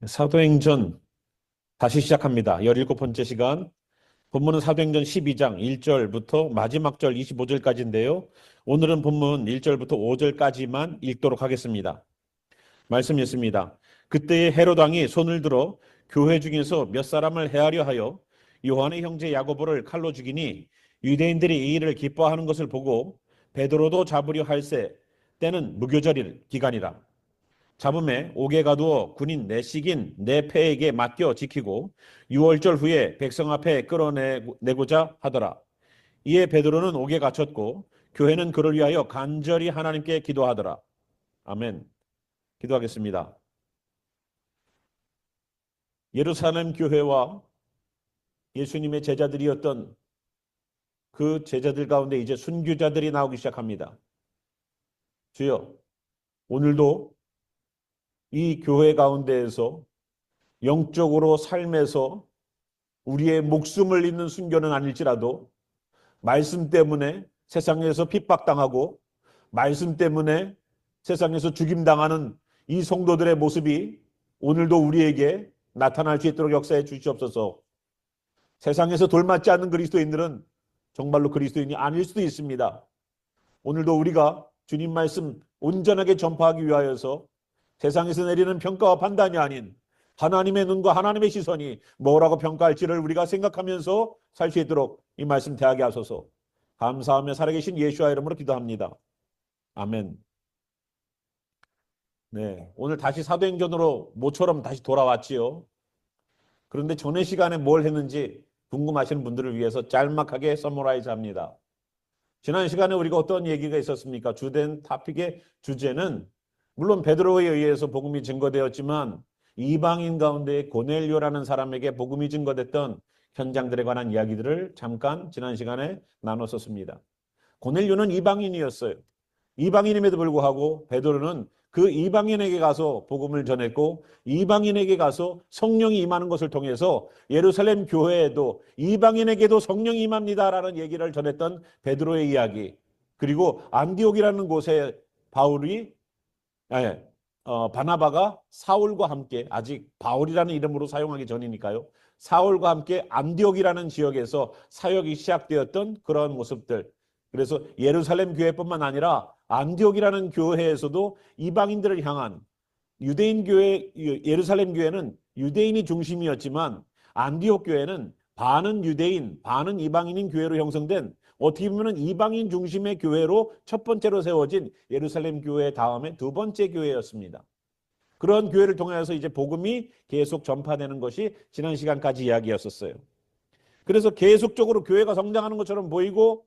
사도행전 다시 시작합니다. 17번째 시간. 본문은 사도행전 12장 1절부터 마지막 절 25절까지인데요. 오늘은 본문 1절부터 5절까지만 읽도록 하겠습니다. 말씀 있습니다. 그때에 헤롯 왕이 손을 들어 교회 중에서 몇 사람을 해하려 하여 요한의 형제 야고보를 칼로 죽이니 유대인들이 이 일을 기뻐하는 것을 보고 베드로도 잡으려 할세 때는 무교절 기간이라. 잡음에 옥에 가두어 군인 내식인 내 패에게 맡겨 지키고 6월절 후에 백성 앞에 끌어내고자 하더라. 이에 베드로는 옥에 갇혔고 교회는 그를 위하여 간절히 하나님께 기도하더라. 아멘. 기도하겠습니다. 예루살렘 교회와 예수님의 제자들이었던 그 제자들 가운데 이제 순교자들이 나오기 시작합니다. 주여, 오늘도 이 교회 가운데에서 영적으로 삶에서 우리의 목숨을 잇는 순교는 아닐지라도 말씀 때문에 세상에서 핍박당하고 말씀 때문에 세상에서 죽임당하는 이 성도들의 모습이 오늘도 우리에게 나타날 수 있도록 역사해 주시옵소서. 세상에서 돌맞지 않는 그리스도인들은 정말로 그리스도인이 아닐 수도 있습니다. 오늘도 우리가 주님 말씀 온전하게 전파하기 위하여서 세상에서 내리는 평가와 판단이 아닌 하나님의 눈과 하나님의 시선이 뭐라고 평가할지를 우리가 생각하면서 살 수 있도록 이 말씀 대하게 하소서. 감사하며 살아계신 예수와 이름으로 기도합니다. 아멘. 네, 오늘 다시 사도행전으로 모처럼 다시 돌아왔지요. 그런데 전에 시간에 뭘 했는지 궁금하신 분들을 위해서 짤막하게 서머라이즈 합니다. 지난 시간에 우리가 어떤 얘기가 있었습니까? 주된 토픽의 주제는 물론 베드로에 의해서 복음이 증거되었지만 이방인 가운데 고넬료라는 사람에게 복음이 증거됐던 현장들에 관한 이야기들을 잠깐 지난 시간에 나눴었습니다. 고넬료는 이방인이었어요. 이방인임에도 불구하고 베드로는 그 이방인에게 가서 복음을 전했고 이방인에게 가서 성령이 임하는 것을 통해서 예루살렘 교회에도 이방인에게도 성령이 임합니다라는 얘기를 전했던 베드로의 이야기, 그리고 안디옥이라는 곳에 바나바가 사울과 함께, 아직 바울이라는 이름으로 사용하기 전이니까요, 사울과 함께 안디옥이라는 지역에서 사역이 시작되었던 그런 모습들. 그래서 예루살렘 교회뿐만 아니라 안디옥이라는 교회에서도 이방인들을 향한 유대인 교회, 예루살렘 교회는 유대인이 중심이었지만 안디옥 교회는 반은 유대인, 반은 이방인인 교회로 형성된, 어떻게 보면 이방인 중심의 교회로 첫 번째로 세워진 예루살렘 교회 다음에 두 번째 교회였습니다. 그런 교회를 통해서 이제 복음이 계속 전파되는 것이 지난 시간까지 이야기였었어요. 그래서 계속적으로 교회가 성장하는 것처럼 보이고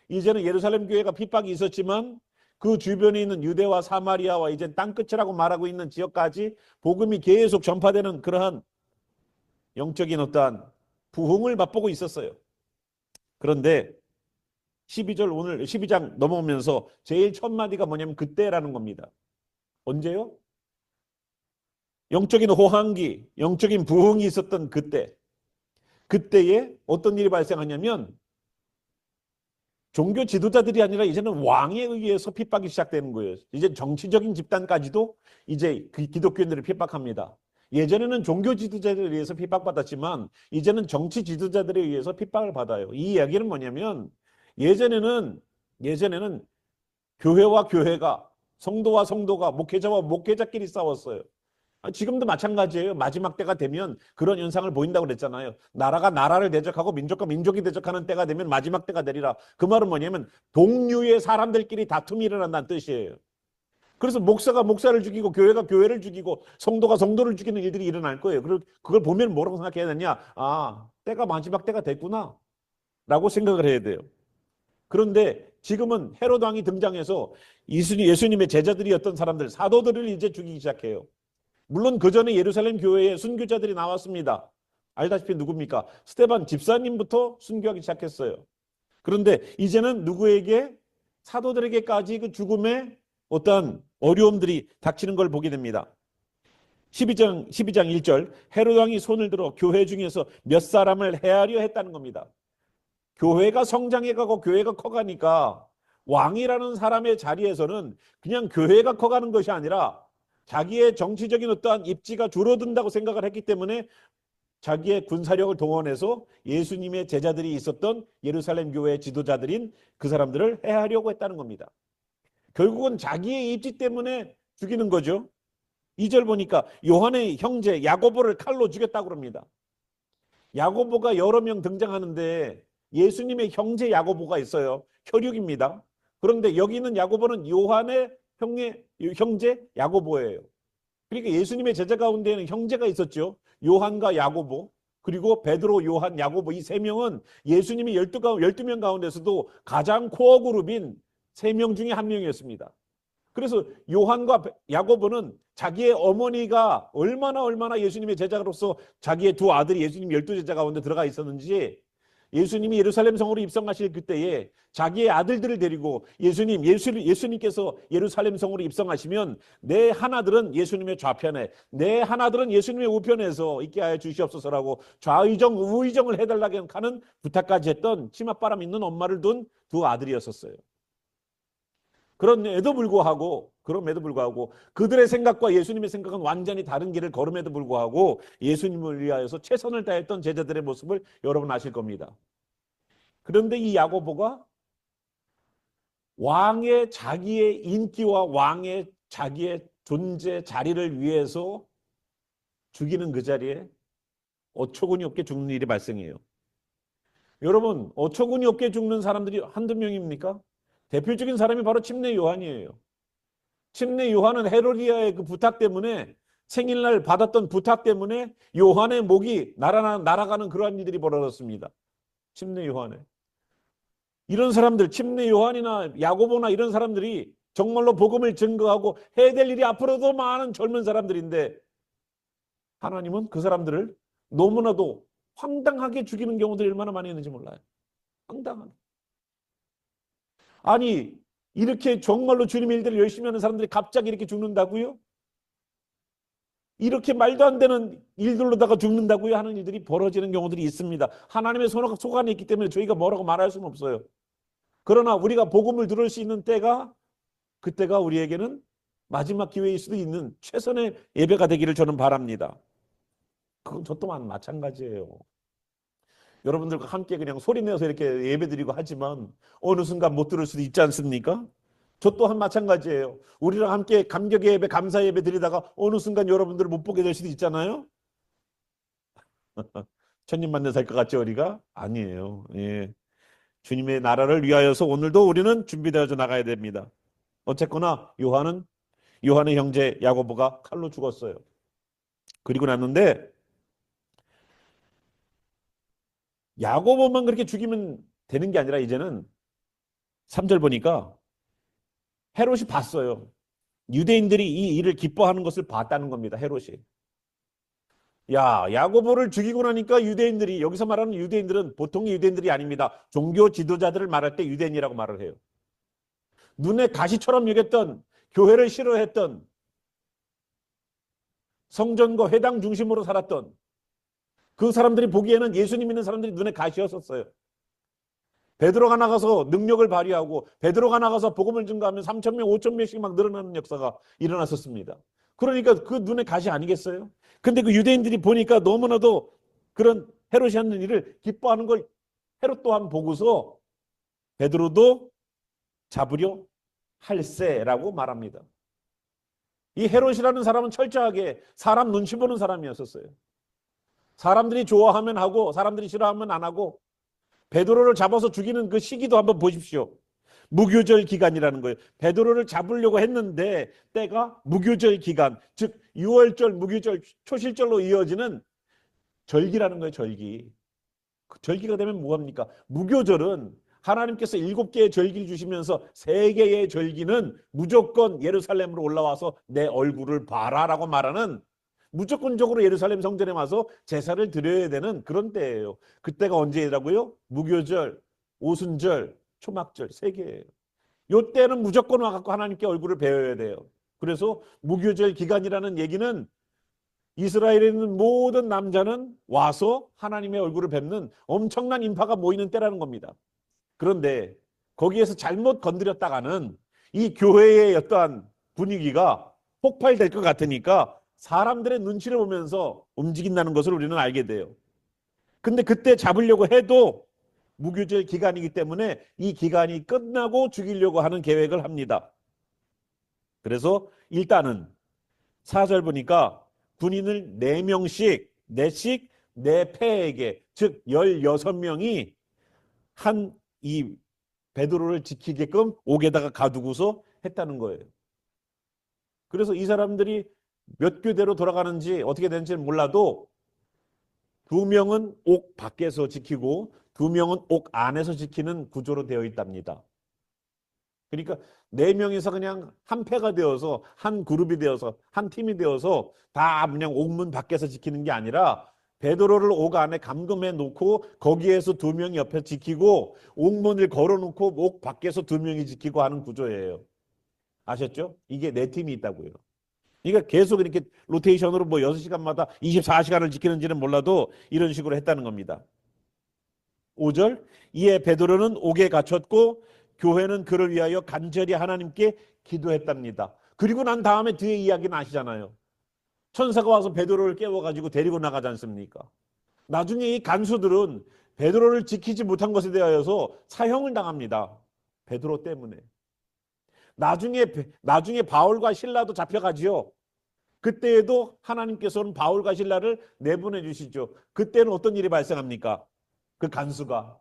이제는 예루살렘 교회가 핍박이 있었지만 그 주변에 있는 유대와 사마리아와 이제 땅끝이라고 말하고 있는 지역까지 복음이 계속 전파되는 그러한 영적인 어떠한 부흥을 맛보고 있었어요. 그런데 12절 오늘 12장 넘어오면서 제일 첫 마디가 뭐냐면 그때라는 겁니다. 언제요? 영적인 호황기, 영적인 부흥이 있었던 그때. 그때에 어떤 일이 발생하냐면 종교 지도자들이 아니라 이제는 왕에 의해서 핍박이 시작되는 거예요. 이제 정치적인 집단까지도 이제 그 기독교인들을 핍박합니다. 예전에는 종교 지도자들에 의해서 핍박받았지만 이제는 정치 지도자들에 의해서 핍박을 받아요. 이 이야기는 뭐냐면 예전에는 교회와 교회가, 성도와 성도가, 목회자와 목회자끼리 싸웠어요. 지금도 마찬가지예요. 마지막 때가 되면 그런 현상을 보인다고 그랬잖아요. 나라가 나라를 대적하고 민족과 민족이 대적하는 때가 되면 마지막 때가 되리라. 그 말은 뭐냐면 동류의 사람들끼리 다툼이 일어난다는 뜻이에요. 그래서 목사가 목사를 죽이고 교회가 교회를 죽이고 성도가 성도를 죽이는 일들이 일어날 거예요. 그걸 보면 뭐라고 생각해야 되냐? 아, 때가 마지막 때가 됐구나 라고 생각을 해야 돼요. 그런데 지금은 헤롯 왕이 등장해서 예수님의 제자들이었던 사람들, 사도들을 이제 죽이기 시작해요. 물론 그 전에 예루살렘 교회에 순교자들이 나왔습니다. 알다시피 누굽니까? 스데반 집사님부터 순교하기 시작했어요. 그런데 이제는 누구에게? 사도들에게까지 그 죽음의 어떤 어려움들이 닥치는 걸 보게 됩니다. 12장 1절, 헤롯 왕이 손을 들어 교회 중에서 몇 사람을 해하려 했다는 겁니다. 교회가 성장해가고 교회가 커가니까 왕이라는 사람의 자리에서는 그냥 교회가 커가는 것이 아니라 자기의 정치적인 어떠한 입지가 줄어든다고 생각을 했기 때문에 자기의 군사력을 동원해서 예수님의 제자들이 있었던 예루살렘 교회의 지도자들인 그 사람들을 해하려고 했다는 겁니다. 결국은 자기의 입지 때문에 죽이는 거죠. 2절 보니까 요한의 형제 야고보를 칼로 죽였다고 합니다. 야고보가 여러 명 등장하는데 예수님의 형제 야고보가 있어요. 혈육입니다. 그런데 여기 있는 야고보는 요한의 형제 야고보예요. 그러니까 예수님의 제자 가운데에는 형제가 있었죠. 요한과 야고보, 그리고 베드로, 요한, 야고보 이 세 명은 예수님이 12명 가운데서도 가장 코어 그룹인 3명 중에 한 명이었습니다. 그래서 요한과 야고보는 자기의 어머니가 얼마나 예수님의 제자로서 자기의 두 아들이 예수님 12제자 가운데 들어가 있었는지 예수님이 예루살렘 성으로 입성하실 그때에 자기의 아들들을 데리고 예수님께서 예루살렘 성으로 입성하시면 내 하나들은 예수님의 좌편에 내 하나들은 예수님의 우편에서 있게 하여 주시옵소서라고 좌의정 우의정을 해달라고 하는 부탁까지 했던 치맛바람 있는 엄마를 둔 두 아들이었었어요. 그럼에도 불구하고 그들의 생각과 예수님의 생각은 완전히 다른 길을 걸음에도 불구하고 예수님을 위하여서 최선을 다했던 제자들의 모습을 여러분 아실 겁니다. 그런데 이 야고보가 왕의 자기의 인기와 왕의 자기의 존재 자리를 위해서 죽이는 그 자리에 어처구니 없게 죽는 일이 발생해요. 여러분, 어처구니 없게 죽는 사람들이 한두 명입니까? 대표적인 사람이 바로 침례 요한이에요. 침례 요한은 헤로디아의 그 부탁 때문에 생일날 받았던 부탁 때문에 요한의 목이 날아가는 그러한 일들이 벌어졌습니다. 침례 요한에. 이런 사람들, 침례 요한이나 야고보나 이런 사람들이 정말로 복음을 증거하고 해야 될 일이 앞으로도 많은 젊은 사람들인데 하나님은 그 사람들을 너무나도 황당하게 죽이는 경우들이 얼마나 많이 있는지 몰라요. 황당한. 아니 이렇게 정말로 주님의 일들을 열심히 하는 사람들이 갑자기 이렇게 죽는다고요? 이렇게 말도 안 되는 일들로다가 죽는다고요? 하는 일들이 벌어지는 경우들이 있습니다. 하나님의 손 안에 있기 때문에 저희가 뭐라고 말할 수는 없어요. 그러나 우리가 복음을 들을 수 있는 때가 그때가 우리에게는 마지막 기회일 수도 있는 최선의 예배가 되기를 저는 바랍니다. 그건 저 또한 마찬가지예요. 여러분들과 함께 그냥 소리내서 이렇게 예배드리고 하지만 어느 순간 못 들을 수도 있지 않습니까? 저 또한 마찬가지예요. 우리랑 함께 감격의 예배, 감사 예배 드리다가 어느 순간 여러분들을 못 보게 될 수도 있잖아요. 천년 만년 살 것 같죠 우리가? 아니에요. 예. 주님의 나라를 위하여서 오늘도 우리는 준비되어져 나가야 됩니다. 어쨌거나 요한의 형제 야고보가 칼로 죽었어요. 그리고 났는데 야고보만 그렇게 죽이면 되는 게 아니라 이제는 3절 보니까 헤롯이 봤어요. 유대인들이 이 일을 기뻐하는 것을 봤다는 겁니다. 헤롯이. 야고보를 죽이고 나니까 유대인들이, 여기서 말하는 유대인들은 보통의 유대인들이 아닙니다. 종교 지도자들을 말할 때 유대인이라고 말을 해요. 눈에 가시처럼 여겼던, 교회를 싫어했던, 성전과 회당 중심으로 살았던 그 사람들이 보기에는 예수님 믿는 사람들이 눈에 가시였었어요. 베드로가 나가서 능력을 발휘하고 베드로가 나가서 복음을 증거하면 3,000명, 5,000명씩 막 늘어나는 역사가 일어났었습니다. 그러니까 그 눈에 가시 아니겠어요? 근데 그 유대인들이 보니까 너무나도 그런 헤롯이 하는 일을 기뻐하는 걸 헤롯 또한 보고서 베드로도 잡으려 할세라고 말합니다. 이 헤롯이라는 사람은 철저하게 사람 눈치 보는 사람이었었어요. 사람들이 좋아하면 하고 사람들이 싫어하면 안 하고 베드로를 잡아서 죽이는 그 시기도 한번 보십시오. 무교절 기간이라는 거예요. 베드로를 잡으려고 했는데 때가 무교절 기간, 즉 6월절, 무교절, 초실절로 이어지는 절기라는 거예요. 절기. 그 절기가 되면 뭐합니까? 무교절은 하나님께서 7개의 절기를 주시면서 3개의 절기는 무조건 예루살렘으로 올라와서 내 얼굴을 봐라라고 말하는 무조건적으로 예루살렘 성전에 와서 제사를 드려야 되는 그런 때예요. 그때가 언제라고요? 무교절, 오순절, 초막절 3개예요. 요 때는 무조건 와갖고 하나님께 얼굴을 배워야 돼요. 그래서 무교절 기간이라는 얘기는 이스라엘에 있는 모든 남자는 와서 하나님의 얼굴을 뵙는 엄청난 인파가 모이는 때라는 겁니다. 그런데 거기에서 잘못 건드렸다가는 이 교회의 어떠한 분위기가 폭발될 것 같으니까 사람들의 눈치를 보면서 움직인다는 것을 우리는 알게 돼요. 근데 그때 잡으려고 해도 무교절 기간이기 때문에 이 기간이 끝나고 죽이려고 하는 계획을 합니다. 그래서 일단은 4절 보니까 군인을 4명씩, 4씩 4패에게, 즉 16명이 한 이 베드로를 지키게끔 옥에다가 가두고서 했다는 거예요. 그래서 이 사람들이 몇 교대로 돌아가는지 어떻게 되는지는 몰라도 2명은 옥 밖에서 지키고 2명은 옥 안에서 지키는 구조로 되어 있답니다. 그러니까 4명이서 그냥 한 패가 되어서 한 그룹이 되어서 한 팀이 되어서 다 그냥 옥문 밖에서 지키는 게 아니라 베드로를 옥 안에 감금해 놓고 거기에서 2명이 옆에 지키고 옥문을 걸어 놓고 옥 밖에서 2명이 지키고 하는 구조예요. 아셨죠? 이게 4팀이 있다고요. 그러니까 계속 이렇게 로테이션으로 뭐 6시간마다 24시간을 지키는지는 몰라도 이런 식으로 했다는 겁니다. 5절, 이에 베드로는 옥에 갇혔고 교회는 그를 위하여 간절히 하나님께 기도했답니다. 그리고 난 다음에 뒤에 이야기는 아시잖아요. 천사가 와서 베드로를 깨워가지고 데리고 나가지 않습니까? 나중에 이 간수들은 베드로를 지키지 못한 것에 대하여서 사형을 당합니다. 베드로 때문에. 나중에 바울과 실라도 잡혀가지요. 그때에도 하나님께서는 바울과 실라를 내보내 주시죠. 그때는 어떤 일이 발생합니까? 그 간수가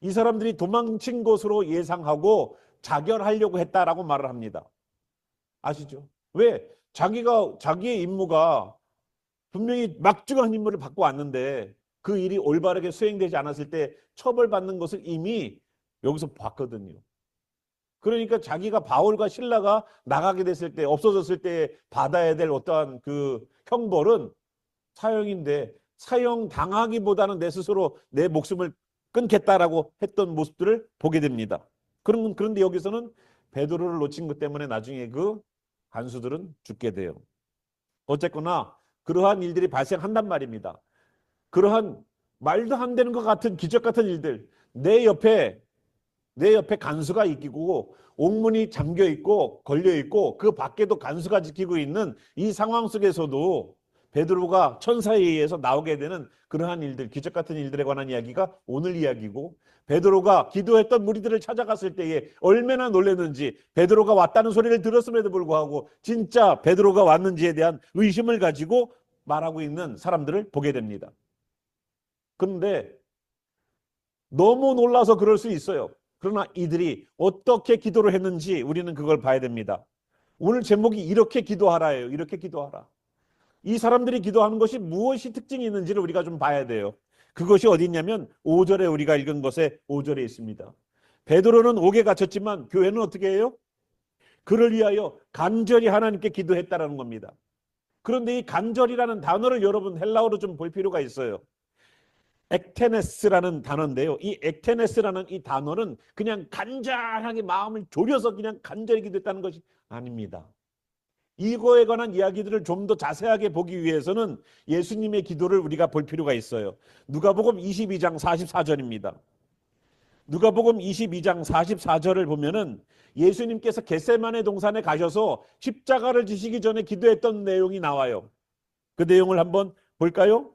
이 사람들이 도망친 것으로 예상하고 자결하려고 했다라고 말을 합니다. 아시죠? 왜? 자기의 임무가 분명히 막중한 임무를 받고 왔는데 그 일이 올바르게 수행되지 않았을 때 처벌받는 것을 이미 여기서 봤거든요. 그러니까 자기가 바울과 실라가 나가게 됐을 때, 없어졌을 때 받아야 될 어떠한 그 형벌은 사형인데, 사형 당하기보다는 내 스스로 내 목숨을 끊겠다라고 했던 모습들을 보게 됩니다. 그런데 여기서는 베드로를 놓친 것 때문에 나중에 그 간수들은 죽게 돼요. 어쨌거나 그러한 일들이 발생한단 말입니다. 그러한 말도 안 되는 것 같은 기적 같은 일들, 내 옆에 간수가 있고 옥문이 잠겨 있고 걸려 있고 그 밖에도 간수가 지키고 있는 이 상황 속에서도 베드로가 천사에 의해서 나오게 되는 그러한 일들, 기적 같은 일들에 관한 이야기가 오늘 이야기고, 베드로가 기도했던 무리들을 찾아갔을 때에 얼마나 놀랐는지, 베드로가 왔다는 소리를 들었음에도 불구하고 진짜 베드로가 왔는지에 대한 의심을 가지고 말하고 있는 사람들을 보게 됩니다. 그런데 너무 놀라서 그럴 수 있어요. 그러나 이들이 어떻게 기도를 했는지 우리는 그걸 봐야 됩니다. 오늘 제목이 이렇게 기도하라예요. 이렇게 기도하라. 이 사람들이 기도하는 것이 무엇이 특징이 있는지를 우리가 좀 봐야 돼요. 그것이 어디 있냐면 5절에 우리가 읽은 것에 5절에 있습니다. 베드로는 옥에 갇혔지만 교회는 어떻게 해요? 그를 위하여 간절히 하나님께 기도했다라는 겁니다. 그런데 이 간절이라는 단어를 여러분 헬라어로 좀 볼 필요가 있어요. 액테네스라는 단어인데요. 이 액테네스라는 이 단어는 그냥 간절하게 마음을 졸여서 그냥 간절히 기도했다는 것이 아닙니다. 이거에 관한 이야기들을 좀 더 자세하게 보기 위해서는 예수님의 기도를 우리가 볼 필요가 있어요. 누가복음 22장 44절입니다. 누가복음 22장 44절을 보면은 예수님께서 겟세마네 동산에 가셔서 십자가를 지시기 전에 기도했던 내용이 나와요. 그 내용을 한번 볼까요?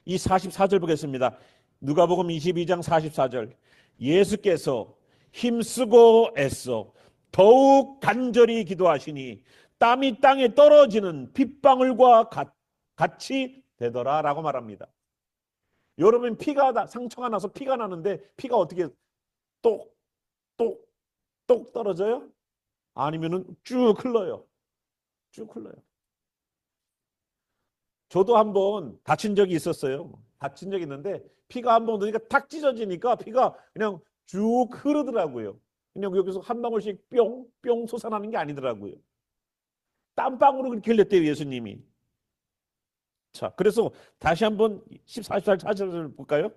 이 44절 보겠습니다. 누가복음 22장 44절. 예수께서 힘쓰고 애써 더욱 간절히 기도하시니 땀이 땅에 떨어지는 핏방울과 같이 되더라 라고 말합니다. 여러분 상처가 나서 피가 나는데 피가 어떻게 똑 떨어져요? 아니면은 쭉 흘러요. 쭉 흘러요. 저도 한번 다친 적이 있었어요. 다친 적이 있는데 피가 한번 넣으니까 탁 찢어지니까 피가 그냥 쭉 흐르더라고요. 그냥 여기서 한 방울씩 뿅뿅 솟아나는 게 아니더라고요. 땀방으로 그렇게 흘렸대요, 예수님이. 자, 그래서 다시 한번 14절을 볼까요?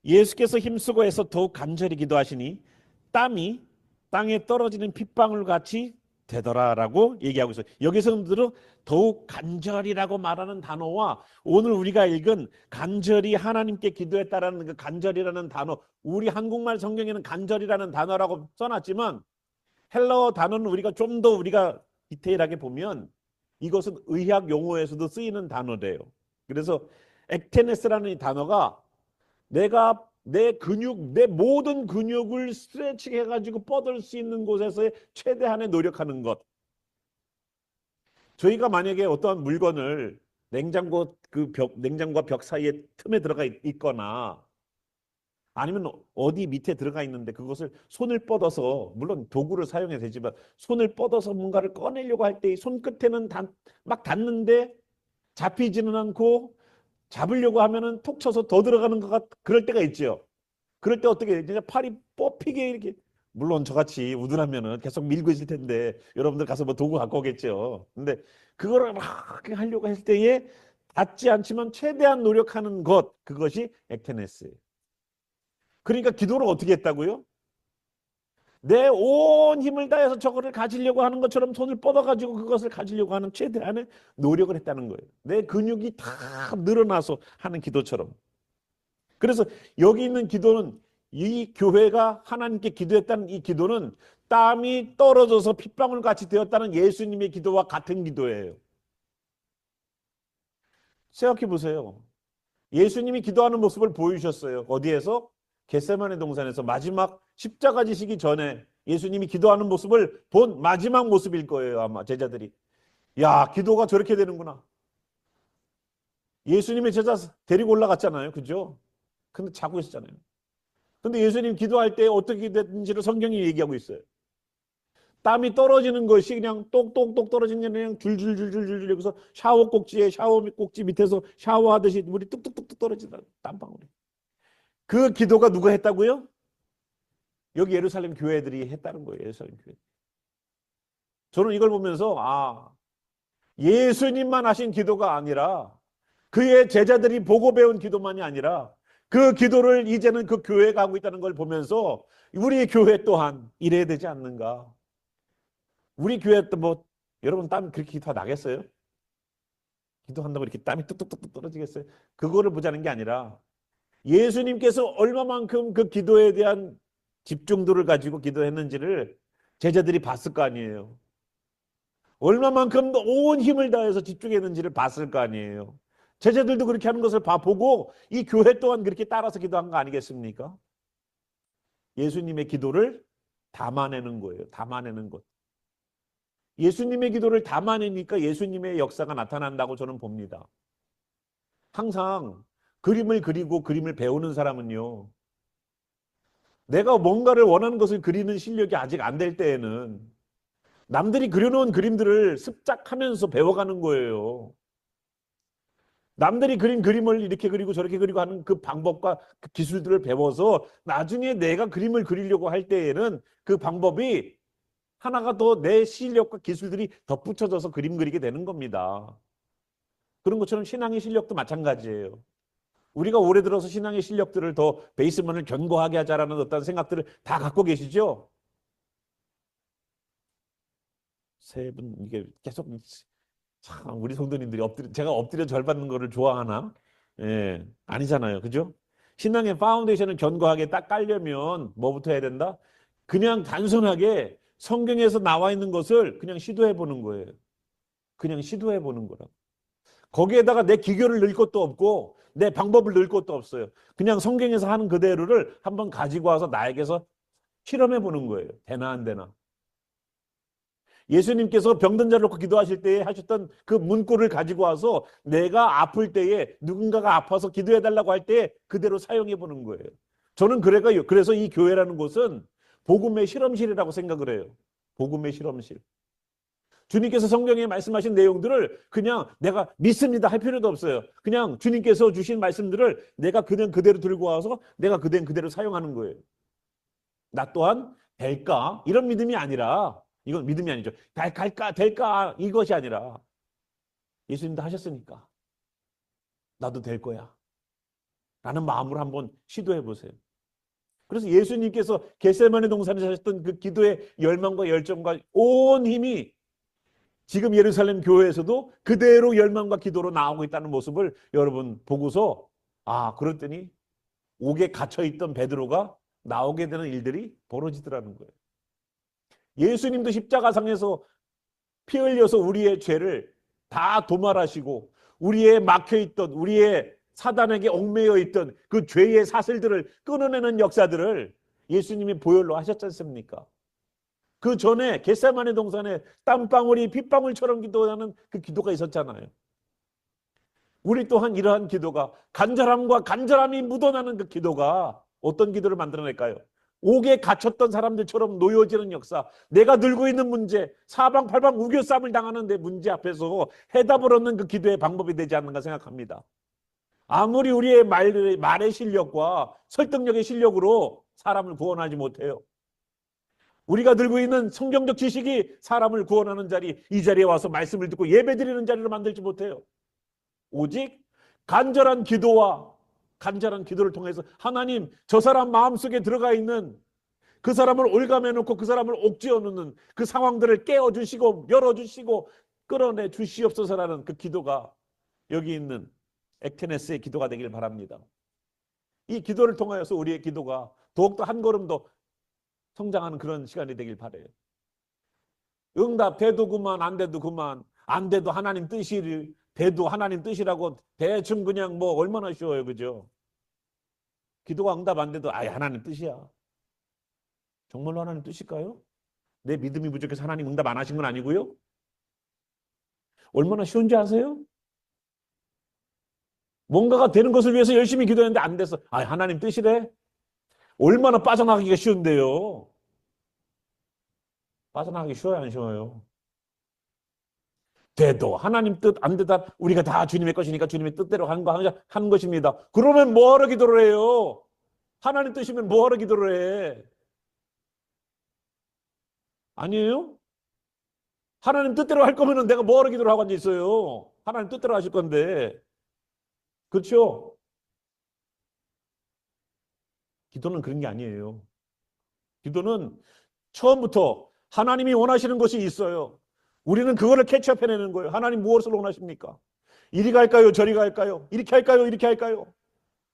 예수께서 힘쓰고 해서 더욱 간절히 기도하시니 땀이 땅에 떨어지는 핏방울 같이 되더라라고 얘기하고 있어요. 여기서는 더욱 간절이라고 말하는 단어와 오늘 우리가 읽은 간절히 하나님께 기도했다라는 그 간절이라는 단어, 우리 한국말 성경에는 간절이라는 단어라고 써놨지만 헬라어 단어는 우리가 좀 더 우리가 디테일하게 보면 이것은 의학 용어에서도 쓰이는 단어래요. 그래서 액테네스라는 이 단어가 내가 내 근육, 내 모든 근육을 스트레칭 해가지고 뻗을 수 있는 곳에서의 최대한의 노력하는 것. 저희가 만약에 어떠한 물건을 냉장고와 벽 사이에 틈에 들어가 있거나 아니면 어디 밑에 들어가 있는데 그것을 손을 뻗어서, 물론 도구를 사용해야 되지만 손을 뻗어서 뭔가를 꺼내려고 할 때 손끝에는 막 닿는데 잡히지는 않고, 잡으려고 하면은 톡 쳐서 더 들어가는 것 그럴 때가 있죠. 그럴 때 어떻게 해야 되냐? 팔이 뽑히게 이렇게, 물론 저같이 우둔하면은 계속 밀고 있을 텐데 여러분들 가서 뭐 도구 갖고 오겠죠. 근데 그거를 막 하려고 했을 때에 닿지 않지만 최대한 노력하는 것, 그것이 액테네스예요. 그러니까 기도를 어떻게 했다고요? 내 온 힘을 다해서 저거를 가지려고 하는 것처럼 손을 뻗어가지고 그것을 가지려고 하는 최대한의 노력을 했다는 거예요. 내 근육이 다 늘어나서 하는 기도처럼. 그래서 여기 있는 기도는, 이 교회가 하나님께 기도했다는 이 기도는 땀이 떨어져서 핏방울 같이 되었다는 예수님의 기도와 같은 기도예요. 생각해 보세요. 예수님이 기도하는 모습을 보여주셨어요. 어디에서? 겟세마네 동산에서 마지막 십자가 지시기 전에 예수님이 기도하는 모습을 본 마지막 모습일 거예요. 아마 제자들이. 야, 기도가 저렇게 되는구나. 예수님의 제자 데리고 올라갔잖아요. 그죠? 근데 자고 있었잖아요. 근데 예수님 기도할 때 어떻게 됐는지를 성경이 얘기하고 있어요. 땀이 떨어지는 것이 그냥 똑똑똑 떨어지는 게 그냥 줄줄줄줄줄, 여기서 샤워 꼭지 밑에서 샤워하듯이 물이 뚝뚝뚝뚝 떨어지다, 땀방울이. 그 기도가 누가 했다고요? 여기 예루살렘 교회들이 했다는 거예요. 예루살렘 교회. 저는 이걸 보면서 예수님만 하신 기도가 아니라, 그의 제자들이 보고 배운 기도만이 아니라 그 기도를 이제는 그 교회가 하고 있다는 걸 보면서 우리 교회 또한 이래야 되지 않는가. 우리 교회 또 뭐 여러분 땀 그렇게 기도 나겠어요? 기도한다고 이렇게 땀이 뚝뚝뚝뚝 떨어지겠어요? 그거를 보자는 게 아니라 예수님께서 얼마만큼 그 기도에 대한 집중도를 가지고 기도했는지를 제자들이 봤을 거 아니에요. 얼마만큼 온 힘을 다해서 집중했는지를 봤을 거 아니에요. 제자들도 그렇게 하는 것을 보고 이 교회 또한 그렇게 따라서 기도한 거 아니겠습니까? 예수님의 기도를 담아내는 거예요. 담아내는 것. 예수님의 기도를 담아내니까 예수님의 역사가 나타난다고 저는 봅니다. 항상 그림을 그리고 그림을 배우는 사람은요, 내가 뭔가를 원하는 것을 그리는 실력이 아직 안 될 때에는 남들이 그려놓은 그림들을 습작하면서 배워가는 거예요. 남들이 그린 그림을 이렇게 그리고 저렇게 그리고 하는 그 방법과 그 기술들을 배워서 나중에 내가 그림을 그리려고 할 때에는 그 방법이 하나가 더 내 실력과 기술들이 덧붙여져서 그림 그리게 되는 겁니다. 그런 것처럼 신앙의 실력도 마찬가지예요. 우리가 올해 들어서 신앙의 실력들을 더 베이스먼을 견고하게 하자라는 어떤 생각들을 다 갖고 계시죠? 세 분 이게 계속, 참 우리 성도님들이 제가 엎드려 절 받는 거를 좋아하나? 예, 아니잖아요. 그죠? 신앙의 파운데이션을 견고하게 딱 깔려면 뭐부터 해야 된다? 그냥 단순하게 성경에서 나와 있는 것을 그냥 시도해 보는 거예요. 그냥 시도해 보는 거라. 거기에다가 내 기교를 넣을 것도 없고 내 방법을 넣을 것도 없어요. 그냥 성경에서 하는 그대로를 한번 가지고 와서 나에게서 실험해 보는 거예요. 되나 안 되나. 예수님께서 병든 자를 놓고 기도하실 때에 하셨던 그 문구를 가지고 와서 내가 아플 때에, 누군가가 아파서 기도해 달라고 할 때 그대로 사용해 보는 거예요. 저는 그래서 이 교회라는 곳은 복음의 실험실이라고 생각을 해요. 복음의 실험실. 주님께서 성경에 말씀하신 내용들을 그냥 내가 믿습니다 할 필요도 없어요. 그냥 주님께서 주신 말씀들을 내가 그냥 그대로 들고 와서 내가 그대로 사용하는 거예요. 나 또한 될까? 이런 믿음이 아니라, 이건 믿음이 아니죠. 갈까? 될까? 이것이 아니라 예수님도 하셨으니까 나도 될 거야 라는 마음으로 한번 시도해 보세요. 그래서 예수님께서 겟세마네 동산에서 하셨던 그 기도의 열망과 열정과 온 힘이 지금 예루살렘 교회에서도 그대로 열망과 기도로 나오고 있다는 모습을 여러분 보고서, 그랬더니 옥에 갇혀있던 베드로가 나오게 되는 일들이 벌어지더라는 거예요. 예수님도 십자가상에서 피 흘려서 우리의 죄를 다 도말하시고 우리의 막혀있던, 우리의 사단에게 얽매여 있던 그 죄의 사슬들을 끊어내는 역사들을 예수님이 보혈로 하셨지 않습니까? 그 전에 겟세마네 동산에 땀방울이 핏방울처럼 기도하는 그 기도가 있었잖아요. 우리 또한 이러한 기도가, 간절함과 간절함이 묻어나는 그 기도가 어떤 기도를 만들어낼까요? 옥에 갇혔던 사람들처럼 놓여지는 역사, 내가 들고 있는 문제, 사방팔방 우겨쌈을 당하는 내 문제 앞에서 해답을 얻는 그 기도의 방법이 되지 않는가 생각합니다. 아무리 우리의 말의 실력과 설득력의 실력으로 사람을 구원하지 못해요. 우리가 들고 있는 성경적 지식이 사람을 구원하는 자리, 이 자리에 와서 말씀을 듣고 예배드리는 자리로 만들지 못해요. 오직 간절한 기도와 간절한 기도를 통해서 하나님, 저 사람 마음속에 들어가 있는 그 사람을 올가매놓고 그 사람을 옥죄어 놓는 그 상황들을 깨워주시고 열어주시고 끌어내 주시옵소서라는 그 기도가 여기 있는 액테네스의 기도가 되길 바랍니다. 이 기도를 통하여서 우리의 기도가 더욱더 한 걸음 더 성장하는 그런 시간이 되길 바라요. 응답돼도 그만, 안 돼도 그만, 안 돼도 하나님 뜻이, 돼도 하나님 뜻이라고 대충 그냥 뭐 얼마나 쉬워요, 그죠? 기도가 응답 안 돼도 아예 하나님 뜻이야. 정말로 하나님 뜻일까요? 내 믿음이 부족해서 하나님 응답 안 하신 건 아니고요. 얼마나 쉬운지 아세요? 뭔가가 되는 것을 위해서 열심히 기도했는데 안 돼서 아 하나님 뜻이래? 얼마나 빠져나가기가 쉬운데요. 빠져나가기 쉬워요, 안 쉬워요? 돼도 하나님 뜻 안 되다 우리가 다 주님의 것이니까 주님의 뜻대로 하는 것입니다. 그러면 뭐하러 기도를 해요? 하나님 뜻이면 뭐하러 기도를 해? 아니에요? 하나님 뜻대로 할 거면 내가 뭐하러 기도를 하고 앉아 있어요? 하나님 뜻대로 하실 건데. 그렇죠? 기도는 그런 게 아니에요. 기도는 처음부터 하나님이 원하시는 것이 있어요. 우리는 그거를 캐치업해내는 거예요. 하나님 무엇을 원하십니까? 이리 갈까요? 저리 갈까요? 이렇게 할까요? 이렇게 할까요?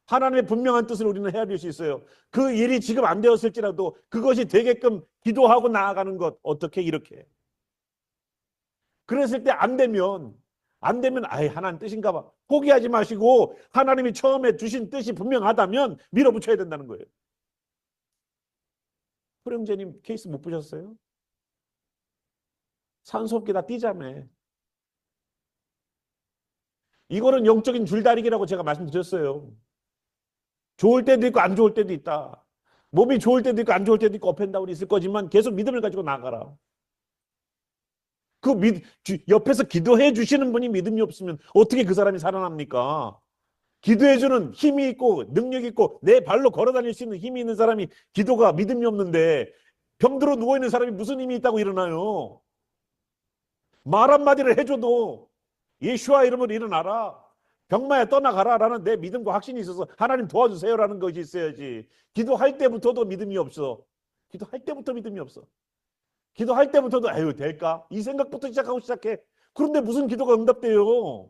하나님의 분명한 뜻을 우리는 헤아릴 수 있어요. 그 일이 지금 안 되었을지라도 그것이 되게끔 기도하고 나아가는 것. 어떻게 이렇게. 그랬을 때 안 되면 아예 하나님 뜻인가 봐. 포기하지 마시고 하나님이 처음에 주신 뜻이 분명하다면 밀어붙여야 된다는 거예요. 프령제님 케이스 못 보셨어요? 산소호흡기 다 띄자매. 이거는 영적인 줄다리기라고 제가 말씀드렸어요. 좋을 때도 있고 안 좋을 때도 있다. 몸이 좋을 때도 있고 안 좋을 때도 있고 업앤다운이 있을 거지만 계속 믿음을 가지고 나가라. 옆에서 기도해 주시는 분이 믿음이 없으면 어떻게 그 사람이 살아납니까? 기도해 주는 힘이 있고 능력이 있고 내 발로 걸어 다닐 수 있는 힘이 있는 사람이 기도가 믿음이 없는데 병들어 누워있는 사람이 무슨 힘이 있다고 일어나요? 말 한마디를 해줘도 예수와 이름으로 일어나라. 병마야 떠나가라 라는 내 믿음과 확신이 있어서 하나님 도와주세요라는 것이 있어야지. 기도할 때부터도 믿음이 없어. 기도할 때부터 믿음이 없어. 기도할 때부터도 아유 될까? 이 생각부터 시작하고 시작해. 그런데 무슨 기도가 응답돼요?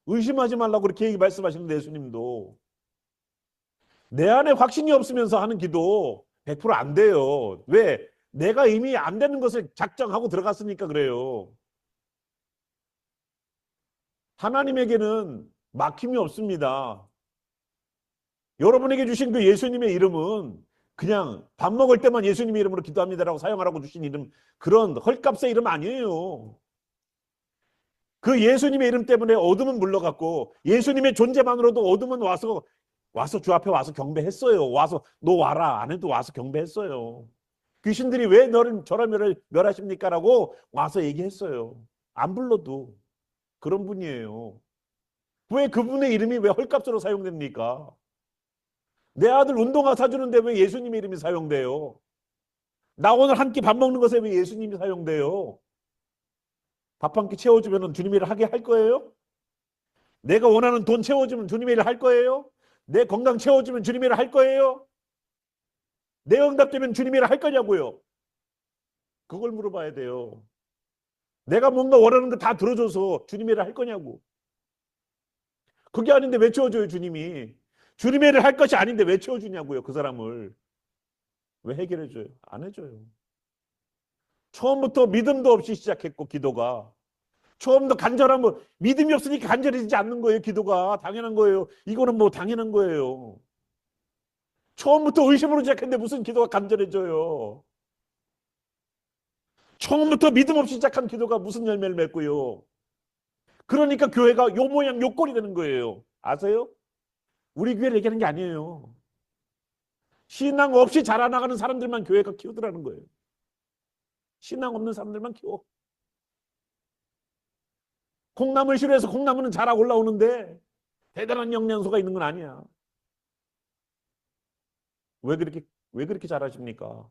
의심하지 말라고 그렇게 말씀하시는데 예수님도. 내 안에 확신이 없으면서 하는 기도 100%안 돼요. 왜? 내가 이미 안 되는 것을 작정하고 들어갔으니까 그래요. 하나님에게는 막힘이 없습니다. 여러분에게 주신 그 예수님의 이름은 그냥 밥 먹을 때만 예수님의 이름으로 기도합니다라고 사용하라고 주신 이름, 그런 헐값의 이름 아니에요. 그 예수님의 이름 때문에 어둠은 물러갔고 예수님의 존재만으로도 어둠은 와서 주 앞에 와서 경배했어요. 와서 너 와라 안 해도 와서 경배했어요. 귀신들이 왜 너를 저를 멸하십니까? 라고 와서 얘기했어요. 안 불러도. 그런 분이에요. 왜 그분의 이름이 왜 헐값으로 사용됩니까? 내 아들 운동화 사주는데 왜 예수님의 이름이 사용돼요? 나 오늘 한 끼 밥 먹는 것에 왜 예수님이 사용돼요? 밥 한 끼 채워주면 주님의 일을 하게 할 거예요? 내가 원하는 돈 채워주면 주님의 일을 할 거예요? 내 건강 채워주면 주님의 일을 할 거예요? 내 응답되면 주님의 일을 할 거냐고요? 그걸 물어봐야 돼요. 내가 뭔가 원하는 거 다 들어줘서 주님의 일을 할 거냐고. 그게 아닌데 왜 채워줘요 주님이. 주님의 일을 할 것이 아닌데 왜 채워주냐고요 그 사람을. 왜 해결해줘요? 안 해줘요. 처음부터 믿음도 없이 시작했고 기도가 처음부터 간절하면 믿음이 없으니까 간절해지지 않는 거예요. 기도가 당연한 거예요. 이거는 뭐 당연한 거예요. 처음부터 의심으로 시작했는데 무슨 기도가 간절해져요? 처음부터 믿음 없이 시작한 기도가 무슨 열매를 맺고요? 그러니까 교회가 요 모양 요 꼴이 되는 거예요. 아세요? 우리 교회를 얘기하는 게 아니에요. 신앙 없이 자라나가는 사람들만 교회가 키우더라는 거예요. 신앙 없는 사람들만 키워. 콩나물 싫어해서 콩나물은 자라 올라오는데 대단한 영양소가 있는 건 아니야. 왜 그렇게 잘하십니까?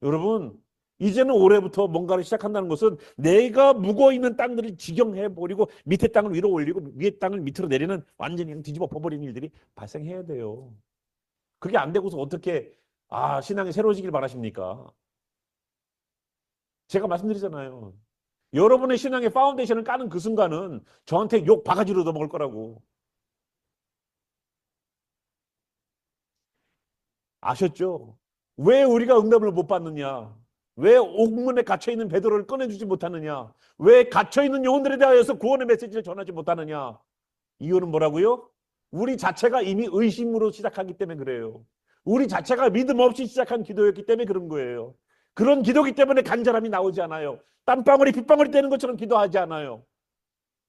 여러분, 이제는 올해부터 뭔가를 시작한다는 것은 내가 묵어 있는 땅들을 직영해 버리고 밑에 땅을 위로 올리고 위에 땅을 밑으로 내리는 완전히 뒤집어 버리는 일들이 발생해야 돼요. 그게 안 되고서 어떻게 신앙이 새로워지길 바라십니까? 제가 말씀드리잖아요. 여러분의 신앙의 파운데이션을 까는 그 순간은 저한테 욕 바가지로 얻어먹을 거라고. 아셨죠? 왜 우리가 응답을 못 받느냐? 왜 옥문에 갇혀있는 베드로를 꺼내주지 못하느냐? 왜 갇혀있는 영혼들에 대하여서 구원의 메시지를 전하지 못하느냐? 이유는 뭐라고요? 우리 자체가 이미 의심으로 시작하기 때문에 그래요. 우리 자체가 믿음 없이 시작한 기도였기 때문에 그런 거예요. 그런 기도기 때문에 간절함이 나오지 않아요. 땀방울이 빗방울이 되는 것처럼 기도하지 않아요.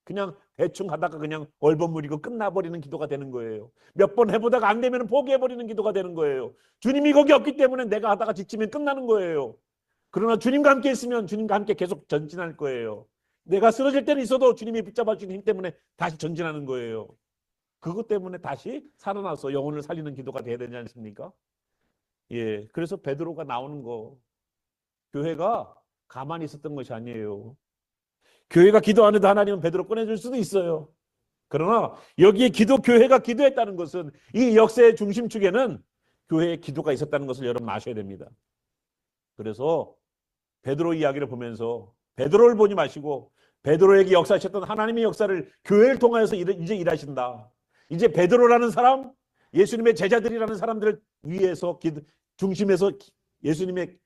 그냥 대충 하다가 그냥 얼버무리고 끝나버리는 기도가 되는 거예요. 몇 번 해보다가 안 되면 포기해버리는 기도가 되는 거예요. 주님이 거기 없기 때문에 내가 하다가 지치면 끝나는 거예요. 그러나 주님과 함께 있으면 주님과 함께 계속 전진할 거예요. 내가 쓰러질 때는 있어도 주님이 붙잡아 주는 힘 때문에 다시 전진하는 거예요. 그것 때문에 다시 살아나서 영혼을 살리는 기도가 돼야 되지 않습니까? 예, 그래서 베드로가 나오는 거, 교회가 가만히 있었던 것이 아니에요. 교회가 기도 안 해도 하나님은 베드로 꺼내줄 수도 있어요. 그러나 여기에 교회가 기도했다는 것은 이 역사의 중심축에는 교회의 기도가 있었다는 것을 여러분 아셔야 됩니다. 그래서 베드로 이야기를 보면서 베드로를 보지 마시고 베드로에게 역사하셨던 하나님의 역사를 교회를 통하여서 이제 일하신다. 이제 베드로라는 사람, 예수님의 제자들이라는 사람들을 위해서 중심에서 예수님의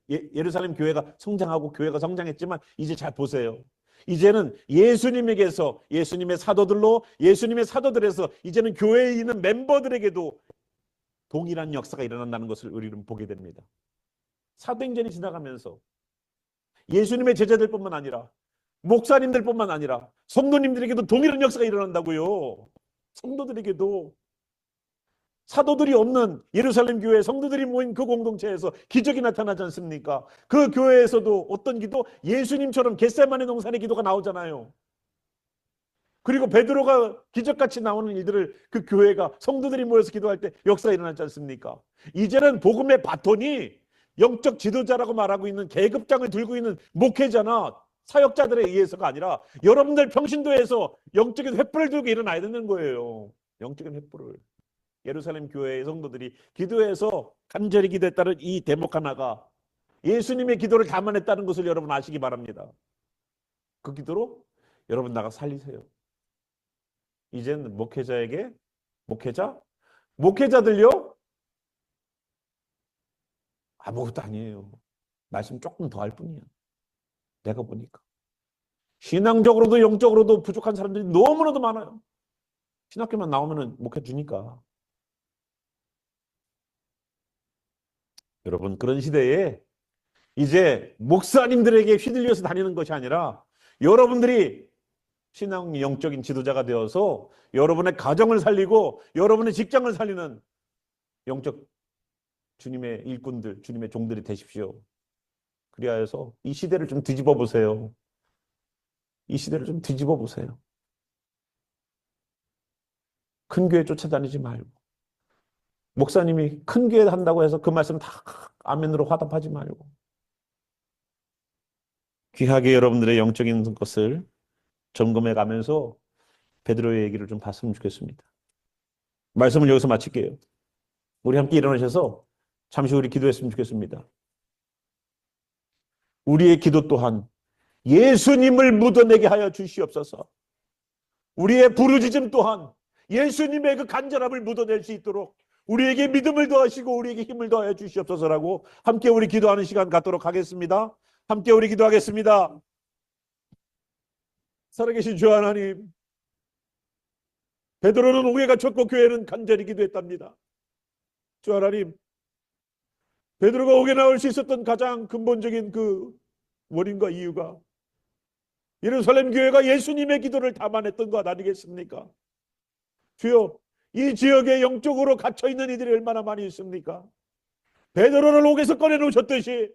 예루살렘 교회가 성장하고 교회가 성장했지만 이제 잘 보세요. 이제는 예수님에게서 예수님의 사도들로 예수님의 사도들에서 이제는 교회에 있는 멤버들에게도 동일한 역사가 일어난다는 것을 우리는 보게 됩니다. 사도행전이 지나가면서 예수님의 제자들뿐만 아니라 목사님들뿐만 아니라 성도님들에게도 동일한 역사가 일어난다고요. 성도들에게도 사도들이 없는 예루살렘 교회 성도들이 모인 그 공동체에서 기적이 나타나지 않습니까? 그 교회에서도 어떤 기도? 예수님처럼 겟세마네 동산의 기도가 나오잖아요. 그리고 베드로가 기적같이 나오는 일들을 그 교회가 성도들이 모여서 기도할 때 역사가 일어나지 않습니까? 이제는 복음의 바톤이 영적 지도자라고 말하고 있는 계급장을 들고 있는 목회자나 사역자들에 의해서가 아니라 여러분들 평신도에서 영적인 횃불을 들고 일어나야 되는 거예요. 영적인 횃불을. 예루살렘 교회의 성도들이 기도해서 간절히 기도했다는 이 대목 하나가 예수님의 기도를 담아냈다는 것을 여러분 아시기 바랍니다. 그 기도로 여러분 나가 살리세요. 이제는 목회자들요? 아무것도 아니에요. 말씀 조금 더 할 뿐이야. 내가 보니까. 신앙적으로도 영적으로도 부족한 사람들이 너무나도 많아요. 신학교만 나오면 목회 주니까. 여러분, 그런 시대에 이제 목사님들에게 휘둘려서 다니는 것이 아니라 여러분들이 신앙 영적인 지도자가 되어서 여러분의 가정을 살리고 여러분의 직장을 살리는 영적 주님의 일꾼들, 주님의 종들이 되십시오. 그리하여서 이 시대를 좀 뒤집어 보세요. 이 시대를 좀 뒤집어 보세요. 큰 교회 쫓아다니지 말고 목사님이 큰 교회 한다고 해서 그 말씀 다 아멘으로 화답하지 말고 귀하게 여러분들의 영적인 것을 점검해 가면서 베드로의 얘기를 좀 봤으면 좋겠습니다. 말씀을 여기서 마칠게요. 우리 함께 일어나셔서 잠시 우리 기도했으면 좋겠습니다. 우리의 기도 또한 예수님을 묻어내게 하여 주시옵소서. 우리의 부르짖음 또한 예수님의 그 간절함을 묻어낼 수 있도록 우리에게 믿음을 더하시고 우리에게 힘을 더하여 주시옵소서라고 함께 우리 기도하는 시간 갖도록 하겠습니다. 함께 우리 기도하겠습니다. 살아계신 주 하나님, 베드로는 옥에 갇혔고 교회는 간절히 기도했답니다. 주 하나님, 베드로가 옥에 나올 수 있었던 가장 근본적인 그 원인과 이유가 예루살렘 교회가 예수님의 기도를 담아냈던 것 아니겠습니까? 주여, 이 지역에 영적으로 갇혀있는 이들이 얼마나 많이 있습니까? 베드로를 옥에서 꺼내놓으셨듯이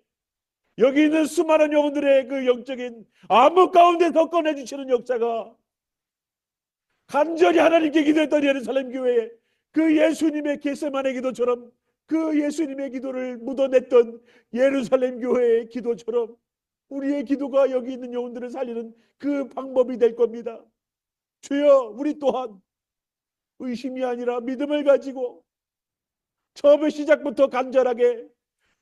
여기 있는 수많은 영혼들의 그 영적인 암흑 가운데서 꺼내주시는 역사가 간절히 하나님께 기도했던 예루살렘 교회에 그 예수님의 겟세마네 기도처럼 그 예수님의 기도를 묻어냈던 예루살렘 교회의 기도처럼 우리의 기도가 여기 있는 영혼들을 살리는 그 방법이 될 겁니다. 주여, 우리 또한 의심이 아니라 믿음을 가지고 처음의 시작부터 간절하게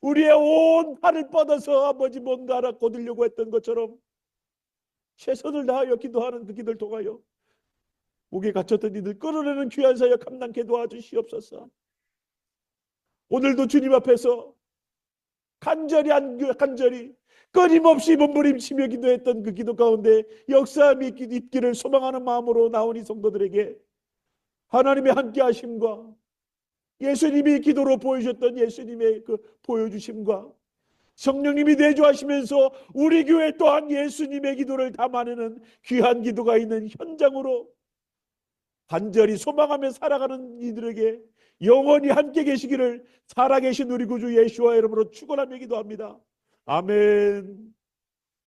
우리의 온 팔을 뻗어서 아버지 뭔가 하나 거두려고 했던 것처럼 최선을 다하여 기도하는 그 기도를 통하여 옥에 갇혔던 이들 끌어내는 귀한 사역 감당케 도와주시옵소서. 오늘도 주님 앞에서 간절히 끊임없이 몸부림치며 기도했던 그 기도 가운데 역사함이 있기를 소망하는 마음으로 나온 이 성도들에게 하나님의 함께 하심과 예수님이 기도로 보여주셨던 예수님의 그 보여주심과 성령님이 내주하시면서 우리 교회 또한 예수님의 기도를 담아내는 귀한 기도가 있는 현장으로 간절히 소망하며 살아가는 이들에게 영원히 함께 계시기를 살아계신 우리 구주 예수와 이름으로 축원하며 기도합니다. 아멘.